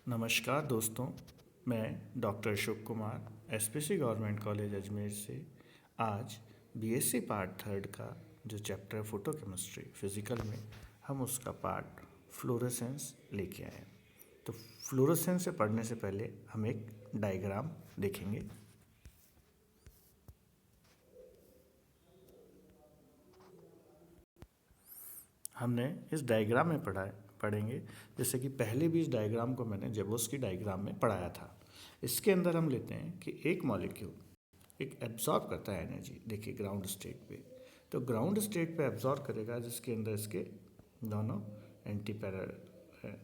नमस्कार दोस्तों, मैं doctor Ashok Kumar SPC government college Ajmer से आज बीएससी पार्ट थर्ड का जो चैप्टर फोटो केमिस्ट्री फिजिकल में हम उसका पार्ट फ्लोरेसेंस लेके आए। तो फ्लोरेसेंस से पढ़ने से पहले हम एक डायग्राम देखेंगे। हमने इस डायग्राम में पढ़ेंगे जैसे कि पहले भी इस डायग्राम को मैंने जेबोस की डायग्राम में पढ़ाया था। इसके अंदर हम लेते हैं कि एक मॉलिक्यूल एक एब्जॉर्ब करता है एनर्जी। देखिए ग्राउंड स्टेट पे, तो ग्राउंड स्टेट पे एब्जॉर्ब करेगा जिसके अंदर इसके दोनों एंटी पैरेलल है।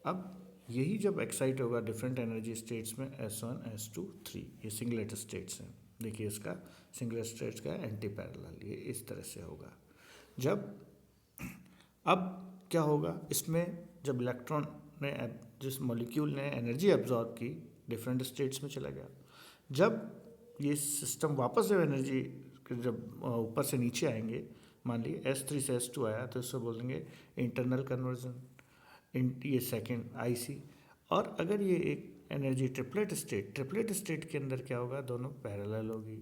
अब यही जब एक्साइट होगा डिफरेंट एनर्जी स्टेट्स में S1 S2 3, ये सिंगलेट स्टेट्स हैं। देखिए इसका सिंगलेट स्टेट्स का एंटी पैरेलल ये इस तरह से होगा। जब अब क्या होगा इसमें, जब इलेक्ट्रॉन ने जिस मॉलिक्यूल ने एनर्जी एब्जॉर्ब की डिफरेंट स्टेट्स में चला गया, जब ये सिस्टम वापस जब एनर्जी जब ऊपर से नीचे आएंगे, मान लीजिए S3 से S2 आया तो इसको बोलेंगे इंटरनल कन्वर्जन, ये सेकंड IC। और अगर ये एक एनर्जी ट्रिपलेट स्टेट के अंदर क्या होगा, दोनों पैरेलल होगी।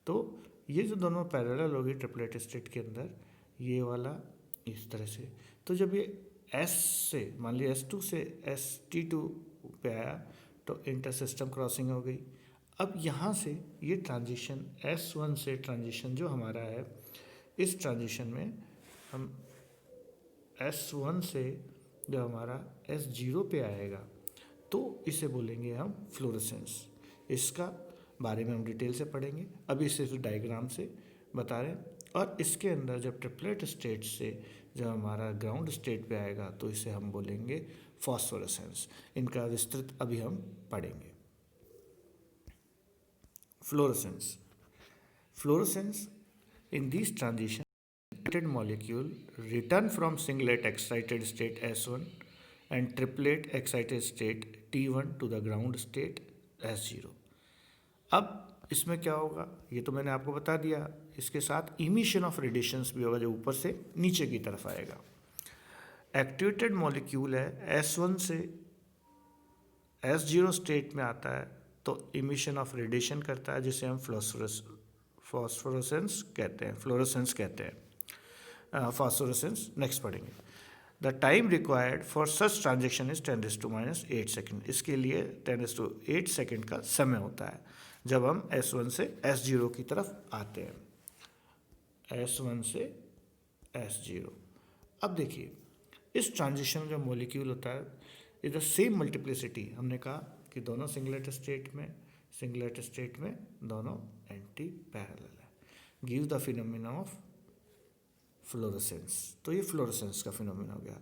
तो ये जो दोनों पैरेलल होगी ट्रिपलेट स्टेट के अंदर, ये वाला इस तरह से। तो जब ये S से मान लिया S2 से ST2 पे आया तो इंटर सिस्टम क्रॉसिंग हो गई। अब यहाँ से ये ट्रांजिशन S1 से ट्रांजिशन जो हमारा है, इस ट्रांजिशन में हम S1 से जब हमारा S0 पे आएगा तो इसे बोलेंगे हम फ्लोरेसेंस। इसका बारे में हम डिटेल से पढ़ेंगे, अभी सिर्फ डायग्राम से बता रहे हैं। और इसके अंदर जब ट्रिपलेट स्टेट से जब हमारा ग्राउंड स्टेट पे आएगा तो इसे हम बोलेंगे फॉस्फोरेसेंस। इनका विस्तृत अभी हम पढ़ेंगे। Fluorescence in these transitions, excited molecule return from singlet excited state S1 and triplet excited state T1 to the ground state S0। अब इसमें क्या होगा ये तो मैंने आपको बता दिया। इसके साथ इमिशन ऑफ रेडिएशंस भी होगा जो ऊपर से नीचे की तरफ आएगा। एक्टिवेटेड मॉलिक्यूल है S1 से S0 स्टेट में आता है तो इमिशन ऑफ रेडिएशन करता है जिसे हम फ्लोरेसेंस कहते हैं। फॉस्फोरेसेंस नेक्स्ट पढ़ेंगे। The time required for such transaction is 10⁻⁸ second. इसके लिए 10⁸ सेकेंड का समय होता है जब हम S1 से S0 की तरफ आते हैं। S1 से S0। अब देखिए इस ट्रांजिशन जो मॉलिक्यूल होता है इज द सेम मल्टीप्लिसिटी। हमने कहा कि दोनों सिंगलेट स्टेट में दोनों एंटी पैरेलल है। Give the phenomena of fluorescence. तो ये फ्लोरेसेंस का फिनोमिना हो गया।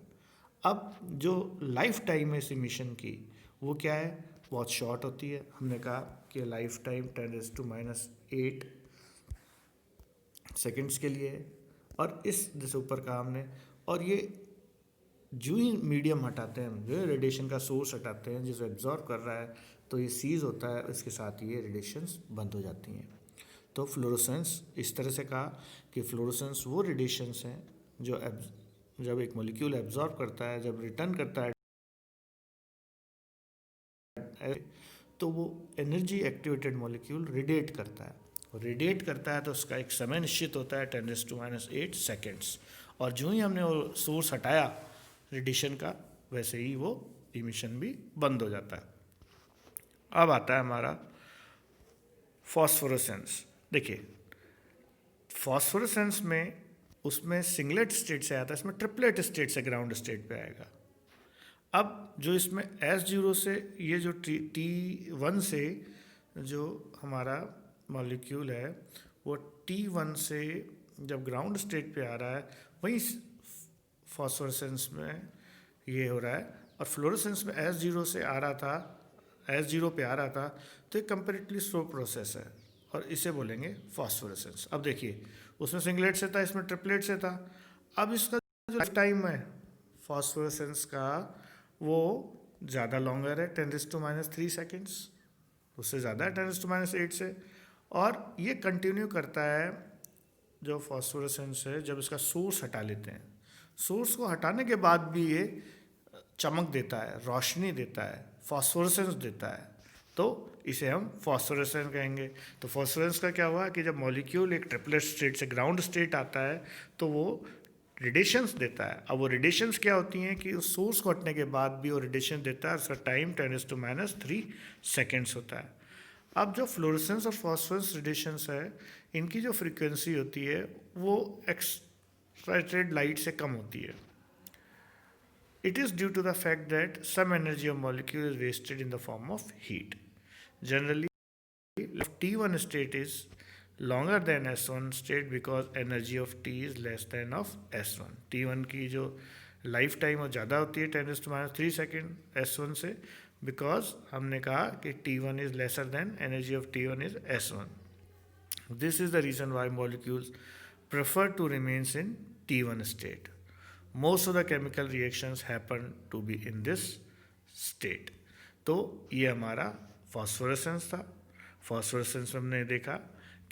अब जो लाइफ टाइम है इस इमिशन की वो क्या है, बहुत शॉर्ट होती है। हमने कहा कि लाइफ टाइम 10⁻⁸ सेकेंड्स के लिए है। और इस जैसे ऊपर कहा हमने, और ये जो ही मीडियम हटाते हैं, जो रेडिएशन का सोर्स हटाते हैं जिसे एब्जॉर्ब कर रहा है, तो ये सीज होता है, इसके साथ ये रेडिएशंस बंद हो जाती हैं। तो फ्लोरोसेंस इस तरह से कहा कि फ्लोरोसेंस वो रेडिएशंस हैं जो जब एक मॉलिक्यूल एब्जॉर्ब करता है, जब रिटर्न करता है तो वो एनर्जी एक्टिवेटेड मॉलिक्यूल रेडिएट करता है तो उसका एक समय निश्चित होता है 10⁻⁸ सेकेंड्स। और जो ही हमने वो सोर्स हटाया रेडिएशन का, वैसे ही वो इमिशन भी बंद हो जाता है। अब आता है हमारा फॉस्फोरेसेंस। देखिए फॉस्फोरेसेंस में उसमें सिंगलेट स्टेट से आता है, इसमें ट्रिपलेट स्टेट से ग्राउंड स्टेट पे आएगा। अब जो इसमें S0 से ये जो T1 से जो हमारा मॉलिक्यूल है वो T1 से जब ग्राउंड स्टेट पे आ रहा है, वहीं फॉस्फोरेसेंस में ये हो रहा है। और फ्लोरेसेंस में S0 से आ रहा था, S0 पे आ रहा था, तो एक कंपेरेटिवली स्लो प्रोसेस है और इसे बोलेंगे फॉस्फोरेसेंस। अब देखिए उसमें सिंगलेट से था, इसमें ट्रिपलेट से था। अब इसका जो टाइम है फॉस्फोरेसेंस का वो ज़्यादा लॉन्गर है, 10⁻³ सेकेंड्स, उससे ज़्यादा है 10⁻8 से। और ये कंटिन्यू करता है जो फॉस्फोरेसेंस है, जब इसका सोर्स हटा लेते हैं। सोर्स को हटाने के बाद भी ये चमक देता है, रोशनी देता है, फॉस्फोरेसेंस देता है, तो इसे हम फॉस्फोरेसेंस कहेंगे। तो फॉस्फोरेंस का क्या हुआ कि जब मॉलिक्यूल एक ट्रिपलेट स्टेट से ग्राउंड स्टेट आता है तो वो रेडिएशंस देता है। अब वो रेडिएशंस क्या होती हैं कि उस सोर्स को हटने के बाद भी वो रेडिएशन देता है, उसका टाइम 10⁻³ सेकेंड्स होता है। अब जो फ्लोरेसेंस और फॉस्फोरेंस रेडिएशंस है, इनकी जो फ्रीक्वेंसी होती है वो एक्साइटेड लाइट से कम होती है। It is due to the fact that some energy of molecule is wasted in the form of heat. Generally, T1 state is longer than S1 state because energy of T is less than of S1. T1 की जो life time वो ज़्यादा होती है 10⁻³ second S1 से, because हमने कहा कि T1 is lesser than energy of T1 is S1. This is the reason why molecules prefer to remain in T1 state. Most of the chemical reactions happen to be in this state. तो ये हमारा phosphorescence था। Phosphorescence हमने देखा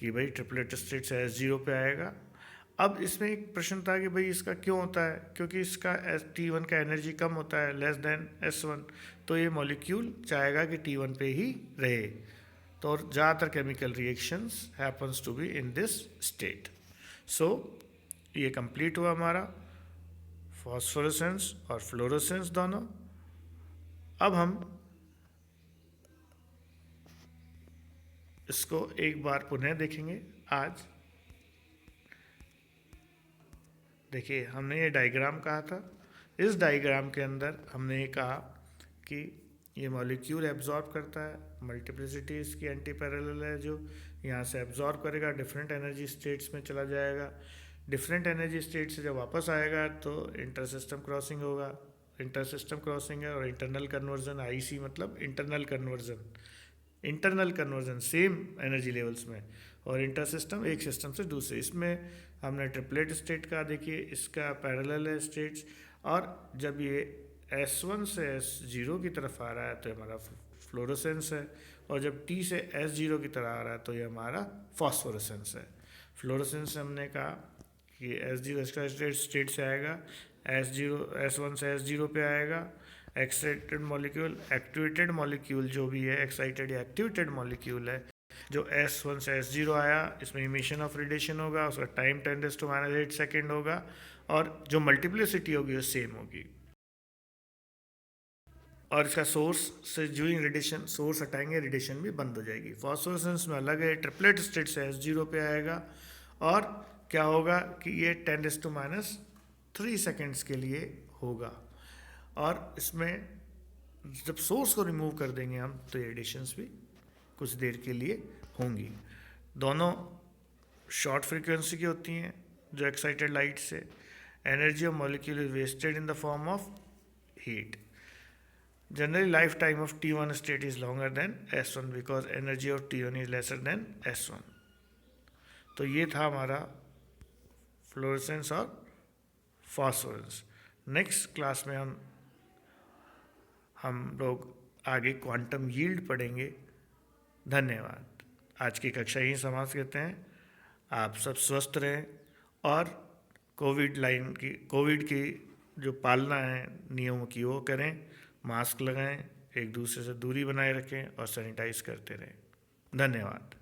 कि भाई triplet state से S0 पे आएगा। अब इसमें एक प्रश्न था कि भाई इसका क्यों होता है, क्योंकि इसका T1 का एनर्जी कम होता है, लेस देन S1, तो ये मॉलिक्यूल चाहेगा कि T1 पे ही रहे। तो और ज़्यादातर chemical reactions happens to be in this state. So ये कंप्लीट हुआ हमारा फॉस्फोरेसेंस और फ्लोरोसेंस दोनों। अब हम इसको एक बार पुनः देखेंगे। आज देखिए, हमने ये डायग्राम कहा था। इस डायग्राम के अंदर हमने ये कहा कि ये मॉलिक्यूल एब्जॉर्ब करता है, मल्टीप्लिसिटी इसकी एंटी पैरेलल है, जो यहाँ से एब्जॉर्ब करेगा, डिफरेंट एनर्जी स्टेट्स में चला जाएगा। डिफरेंट एनर्जी स्टेट से जब वापस आएगा तो इंटर सिस्टम क्रॉसिंग होगा। इंटर सिस्टम क्रॉसिंग है और इंटरनल कन्वर्जन, IC मतलब internal conversion same energy levels में, और इंटर सिस्टम एक सिस्टम से दूसरे। इसमें हमने ट्रिपलेट स्टेट का देखिए, इसका पैरेलल है स्टेट्स, और जब ये S1 से S0 की तरफ आ रहा है तो हमारा फ्लोरोसेंस है, और जब T से S0 की तरफ आ रहा है तो ये हमारा फॉस्फोरेसेंस है। फ्लोरोसेंस हमने कहा कि S0 एक्साइटेड स्टेट से आएगा, S1 से S0 पे आएगा। एक्साइटेड मॉलिक्यूल, एक्टिवेटेड मॉलिक्यूल जो भी है, एक्साइटेड या एक्टिवेटेड मॉलिक्यूल है, जो S1 से S0 आया, इसमें इमिशन ऑफ रेडिएशन होगा, उसका टाइम 10⁻8 सेकेंड होगा, और जो मल्टीप्लिसिटी होगी वो सेम होगी। और इसका सोर्स से जो ही रेडिएशन, सोर्स हटाएंगे रेडिएशन भी बंद हो जाएगी। फॉस्फोरेसेंस में अलग है, ट्रिपलेट स्टेट से S0 पे आएगा, और क्या होगा कि ये 10⁻³ सेकेंड्स के लिए होगा, और इसमें जब सोर्स को रिमूव कर देंगे हम तो ये रेडिएशंस भी कुछ देर के लिए होंगी। दोनों शॉर्ट फ्रीक्वेंसी की होती हैं जो एक्साइटेड लाइट से। Energy of molecule is wasted in the form of heat. Generally life time of T1 state is longer than S1 because energy of T1 is lesser than S1। तो ये था हमारा fluorescence और फॉस्फोरेंस। Next class में हम लोग आगे quantum yield पढ़ेंगे। धन्यवाद। आज की कक्षा यहीं समाप्त करते हैं। आप सब स्वस्थ रहें और कोविड की जो पालना है नियमों की वो करें, मास्क लगाएं, एक दूसरे से दूरी बनाए रखें और सैनिटाइज करते रहें। धन्यवाद।